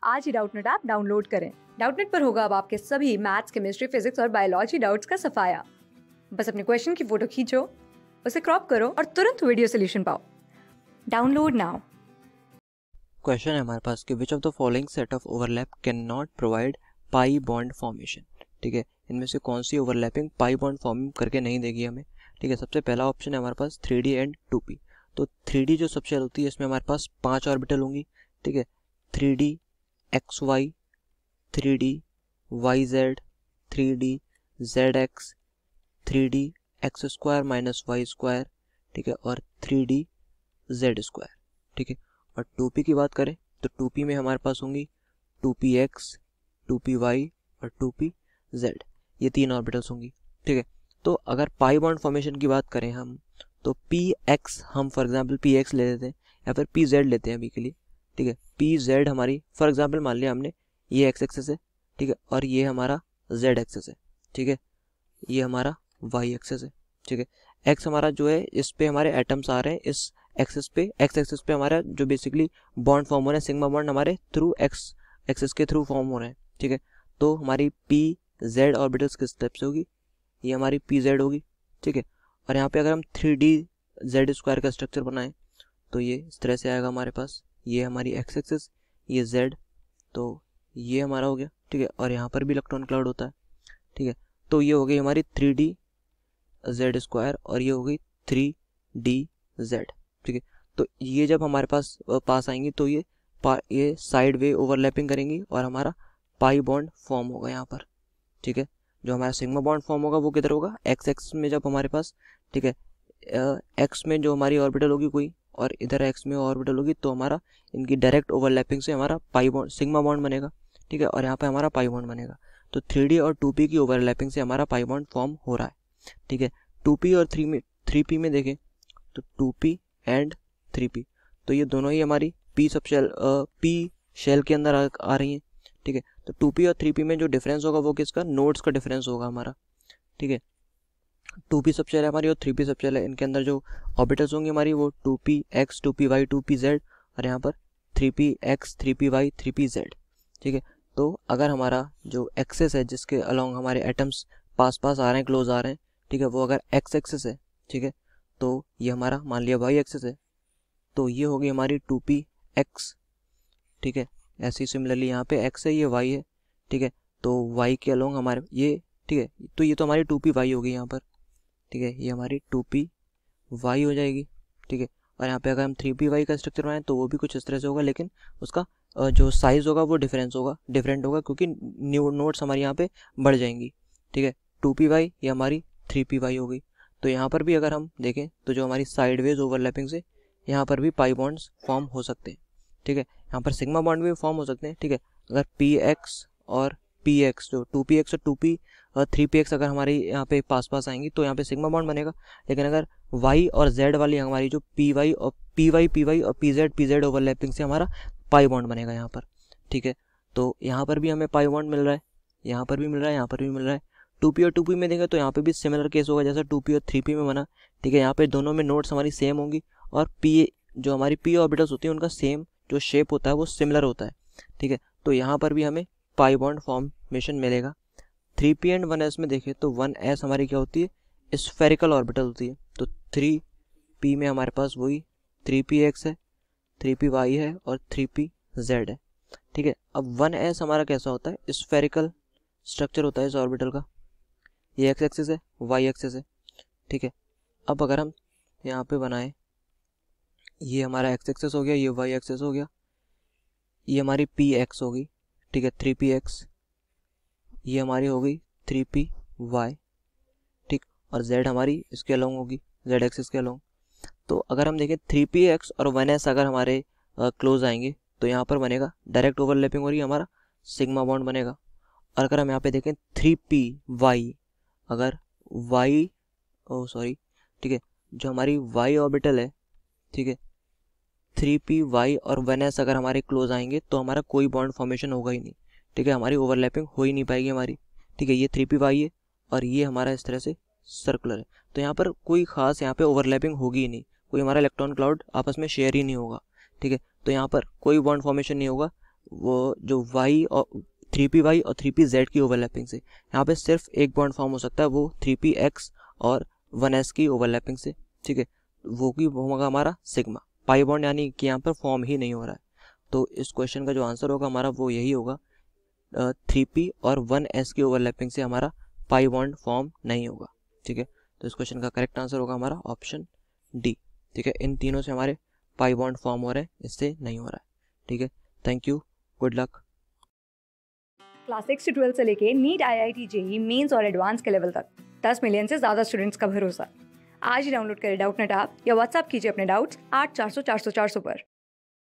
आज ही Doubtnut app download करें। Doubtnut पर होगा अब आपके सभी मैथ्स, केमिस्ट्री, फिजिक्स और बायोलॉजी डाउट्स का सफाया। बस अपने क्वेश्चन की फोटो खींचो, उसे क्रॉप करो और तुरंत वीडियो सोल्यूशन पाओ। Download now. क्वेश्चन है हमारे पास कि which of the following set of overlap can not provide pi bond formation. ठीक है, इनमें से कौन सी ओवरलैपिंग पाई बॉन्ड फॉर्म करके नहीं देगी हमें। ठीक है, सबसे पहला ऑप्शन है हमारे पास 3D एंड 2P। तो 3D जो सबसे होती है इसमें हमारे पास 5 ऑर्बिटल होंगी। ठीक है, 3D XY, 3D YZ, 3D ZX, 3D x square minus y square. ठीक है, और 3D Z स्क्वायर। ठीक है, और 2P की बात करें तो 2P में हमारे पास होंगी 2PX, 2PY और 2PZ। ये 3 ऑर्बिटल्स होंगी। ठीक है, तो अगर पाई बॉन्ड फॉर्मेशन की बात करें हम तो PX हम फॉर एग्जांपल PX ले लेते हैं या फिर PZ लेते हैं अभी के लिए। ठीक है, PZ हमारी फॉर एग्जांपल मान लिया हमने ये एक्स एक्सेस है। ठीक है, और ये हमारा Z एक्सेस है। ठीक है, ये हमारा Y एक्सेस है। ठीक है, X हमारा जो है इस पे हमारे एटम्स आ रहे हैं, इस एक्सेस पे एक्स एक्सेस पे हमारा जो बेसिकली बॉन्ड फॉर्म हो रहे हैं, सिग्मा बॉन्ड हमारे थ्रू एक्स एक्सेस के थ्रू फॉर्म हो रहे हैं। ठीक है, तो हमारी PZ ऑर्बिटल्स किस टाइप से होगी, ये हमारी PZ होगी। ठीक है, और यहाँ पे अगर हम 3D Z स्क्वायर का स्ट्रक्चर बनाएं तो ये इस तरह से आएगा हमारे पास। ये हमारी एक्स एक्सेस, ये Z, तो ये हमारा हो गया। ठीक है, और यहाँ पर भी इलेक्ट्रॉन क्लाउड होता है। ठीक है, तो ये हो गई हमारी 3D Z स्क्वायर और ये हो गई 3D Z। ठीक है, तो ये जब हमारे पास आएंगी तो ये साइड वे ओवरलैपिंग करेंगी और हमारा पाई बॉन्ड फॉर्म होगा यहाँ पर। ठीक है, जो हमारा सिग्मा बॉन्ड फॉर्म होगा वो किधर होगा, एक्स एक्स में जब हमारे पास। ठीक है, एक्स में जो हमारी ऑर्बिटल होगी कोई और इधर एक्स में ऑर्बिटल होगी तो हमारा इनकी डायरेक्ट ओवरलैपिंग से हमारा पाई बॉन्ड सिग्मा बॉन्ड बनेगा। ठीक है, और यहाँ पे हमारा पाई बॉन्ड बनेगा। तो 3D और 2P की ओवरलैपिंग से हमारा पाई बॉन्ड फॉर्म हो रहा है। ठीक है, 2P और 3P में देखें तो 2P एंड 3P, तो ये दोनों ही हमारी P शेल के अंदर आ रही हैं। ठीक है, तो 2P और 3P में जो डिफरेंस होगा वो किसका, नोड्स का डिफरेंस होगा हमारा। ठीक है, 2P सबशेल है हमारी और 3P सबशेल है, इनके अंदर जो ऑर्बिटल्स होंगे हमारी वो 2PX, 2PY, 2PZ और यहाँ पर 3PX, 3PY, 3PZ। ठीक है, तो अगर हमारा जो एक्सेस है जिसके अलोंग हमारे एटम्स पास पास आ रहे हैं, क्लोज आ रहे हैं, ठीक है, वो अगर एक्स एक्सेस है, ठीक है, तो ये हमारा मान लिया वाई एक्सेस है, तो ये होगी हमारी 2PX। ठीक है, ऐसे ही सिमिलरली यहाँ पे x है, ये y है। ठीक है, तो y के अलोंग हमारे ये, ठीक है, तो ये तो हमारी 2PY होगी यहाँ पर। ठीक है, ये हमारी 2PY हो जाएगी। ठीक है, और यहाँ पे अगर हम 3PY का स्ट्रक्चर बनाएं तो वो भी कुछ इस तरह से होगा, लेकिन उसका जो साइज़ होगा वो डिफरेंट होगा क्योंकि न्यू नोट्स हमारी यहाँ पे बढ़ जाएंगी। ठीक है, 2PY ये हमारी 3PY होगी। तो यहाँ पर भी अगर हम देखें तो जो हमारी साइडवेज ओवरलैपिंग से यहाँ पर भी पाई बॉन्ड्स फॉर्म हो सकते हैं। ठीक है, यहाँ पर सिग्मा बॉन्ड भी फॉर्म हो सकते हैं। ठीक है, अगर PX और PX जो 2PX और 2P और 3PX अगर हमारे यहाँ पे पास पास आएंगी तो यहाँ पे सिग्मा बॉन्ड बनेगा, लेकिन अगर Y और Z वाली हमारी जो PY और PY और PZ ओवरलैपिंग से हमारा पाई बॉन्ड बनेगा यहाँ पर। ठीक है, तो यहाँ पर भी हमें पाई बॉन्ड मिल रहा है, यहाँ पर भी मिल रहा है, यहाँ पर भी मिल रहा है। 2P और 2P में देखें तो यहाँ पे भी सिमिलर केस होगा जैसा 2P और 3P में बना। ठीक है, यहाँ पे दोनों में नोट्स हमारी सेम होंगी और जो हमारी P ऑर्बिटल्स होती है उनका सेम जो शेप होता है वो सिमिलर होता है। ठीक है, तो यहाँ पर भी हमें पाई बॉन्ड फॉर्मेशन मिलेगा। 3P एंड 1s में देखें तो 1s हमारी क्या होती है, स्फेरिकल ऑर्बिटल होती है। तो 3P में हमारे पास वही 3PX है, 3PY है और 3PZ है। ठीक है, अब 1s हमारा कैसा होता है, स्फेरिकल स्ट्रक्चर होता है इस ऑर्बिटल का। ये एक्स एक्सिस है, वाई एक्सिस है। ठीक है, अब अगर हम यहाँ पे बनाएं, ये हमारा एक्स एक्सिस हो गया, ये वाई एक्सिस हो गया, ये हमारी PX होगी। ठीक है, 3PX, ये हमारी हो गई 3PY। ठीक, और Z हमारी इसके अलोंग होगी, Z एक्सिस के अलोंग। तो अगर हम देखें 3PX और 1s अगर हमारे क्लोज आएंगे तो यहाँ पर बनेगा डायरेक्ट ओवरलैपिंग हो रही है, हमारा सिग्मा बॉन्ड बनेगा। और अगर हम यहाँ पे देखें 3PY, अगर ठीक है, जो हमारी Y ऑर्बिटल है, ठीक है, 3PY और 1s अगर हमारे क्लोज आएंगे तो हमारा कोई बॉन्ड फॉर्मेशन होगा ही नहीं। ठीक है, हमारी ओवरलैपिंग हो ही नहीं पाएगी हमारी। ठीक है, ये 3PY है और ये हमारा इस तरह से सर्कुलर है, तो यहाँ पर कोई खास यहाँ पे ओवरलैपिंग होगी ही नहीं, कोई हमारा इलेक्ट्रॉन क्लाउड आपस में शेयर ही नहीं होगा। ठीक है, तो यहाँ पर कोई बॉन्ड फॉर्मेशन नहीं होगा, वो जो वाई और 3py और 3pz की ओवरलैपिंग से। यहाँ पे सिर्फ एक बॉन्ड फॉर्म हो सकता है, वो 3px और 1s की ओवरलैपिंग से, ठीक है, वो की होगा हमारा सिग्मा। पाई बॉन्ड यानी कि यहाँ पर फॉर्म ही नहीं हो रहा है, तो इस क्वेश्चन का जो आंसर होगा हमारा वो यही होगा, 3p और 1s की ओवरलैपिंग से हमारा पाई बॉन्ड फॉर्म नहीं होगा, ठीक है। तो इस क्वेश्चन का करेक्ट आंसर होगा हमारा ऑप्शन डी, ठीक है। इन तीनों से हमारे पाई बॉन्ड फॉर्म हो रहे हैं, इससे नहीं हो रहा है, ठीक है। Thank you, good luck. Class 6 से 12 से लेके नीट, IIT, JEE मेंस और एडवांस के लेवल तक 10 मिलियन से ज़्यादा स्टूडेंट्स का भरोसा। आज ही डाउनलोड करें डाउटनेट ऐप या व्हाट्सएप कीजिए अपने डाउट्स 8400 400 400 पर।